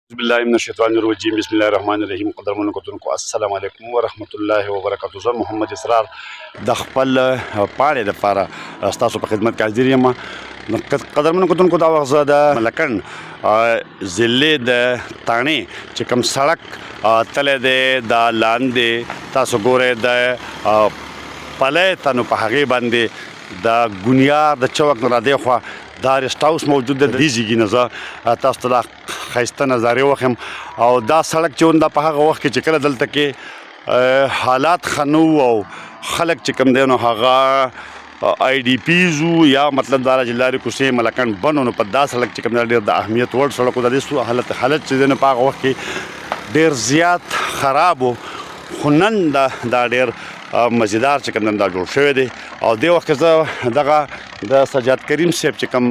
बिस्मिल्लाहिर्रहमानिर्रहीम बिस्मिल्लाहिर्रहमानिर्रहीम कदरमन को अस्सलाम वालेकुम वरहमतुल्लाहि वबरकातुहू ज़ मोहम्मद इसरार द खपल पाड़े द पारा अस्तासु पर खिदमत का हाजिर यमा कदरमन को दा वक्त द मलकन ज़िले द ताणे चिकम सड़क तले दे द लांदे तासु गोरे द पले तनु पहागे बांदे द गुनियार द चौक न राधे ख्वा دا ریسټ هاوس موجود دی دیږي نه زه تاسو ته ښایسته نظارې وښیم او دا سړک چې دا په هغه وخت کې چې کله دلته کې حالات ښه نه وو او خلک چې کوم دی نو هغه آی ډي پیز وو یا مطلب دا چې لارې کوڅې ملکن بند نو په دا سړک چې کوم دی ډېر د اهمیت وړ سړک و د دې حالت چې دی نو په هغه وخت کې ډېر زیات خراب و خو نن دا ډېر مزیدار چې کوم دا جوړ شوی دی او دې وخت کې زه دغه د سجاد کریم صاحب چې کوم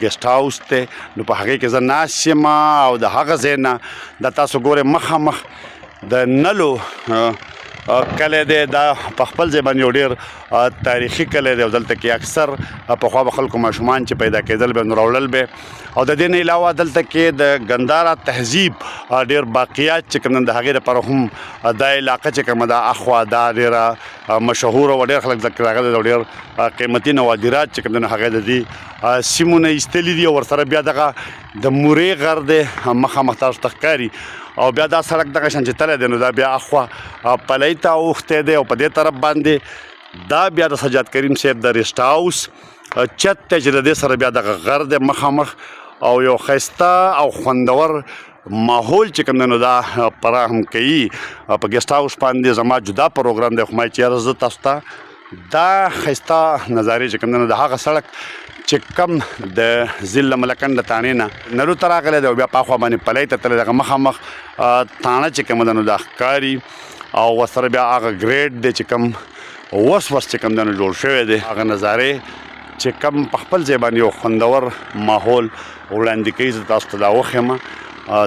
ګیسټ هاوس دی نو په هغې کې زه ناست یم او د هغه ځای نه دا تاسو ګورئ مخامخ د نلو کلی دی دا په خپل ځای باندې یو ډېر تاریخي کلی دی او دلته کې اکثر پخوا به خلکو ماشومان چې پیدا کېدل به نو راوړل به او د دې نه علاوه دلته کې د ګنداره تهذیب ډېر باقیات چې کوم د هغې دپاره هم دا علاقه چې کومه ده اخوا دا ډېره مشهوره او ډېر خلک ذکر راغلي او ډېر قیمتي نوادرات چې کوم د هغې د دې سیمو نه ایستلي دي او ورسره بیا دغه د مورې غر دی مخامخ تاسو ته ښکاري او بیا دا سړک دغه شان چې تللی دی نو دا بیا اخوا پلی ته اوښتی دی او په دې طرف باندې دا بیا د سجاد کریم صاحب د ریسټ هاوس چت دی چې د دې سره بیا دغه غر دی مخامخ او یو ښایسته او خوندور ماحول چې کوم دی نو دا فراهم کوي په ګیسټ هاوس باندې زما جدا پروګرام دی خو ما چې زه تاسو ته دا ښایسته نظارې چې کوم دی نو د هغه سړک چې کم د ضلع ملکن د تانې نه نلو ته راغلی دی او بیا په اخوا باندې پلی ته تللی دغه مخامخ تاڼه چې کومه ده نو دا ښکاري او ورسره بیا هغه ګریډ دی چې کوم وس چې کوم دی نو جوړ شوی دی هغه نظارې چې کوم په خپل ځای باندې یو خوندور ماحول وړاندې کوي زه تاسو ته دا وښیم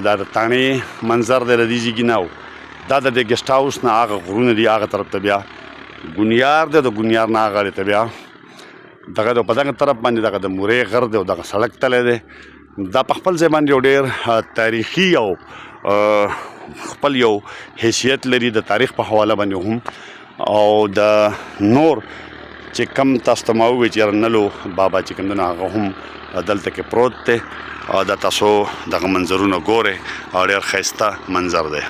دا د تانې منظر دی د دې ځایږي نه دا د دې ګیسټ هاوس نه هغه غرونه دي هغه طرف ته بیا ګونیار دی د ګونیار نه هغه ته بیا دغه په دغه طرف باندې دغه د مورې غر دی او دغه سړک تللی دی دا په خپل ځای باندې یو ډېر تاریخي او خپل یو حیثیت لري د تاریخ په حواله باندې هم او د نور چې کم تاسو ته ما ووایي چې یاره نلو بابا چې کوم دی نو هغه هم دلته کې پروت دی او دا تاسو دغه منظرونه ګورئ او ډېر ښایسته منظر دی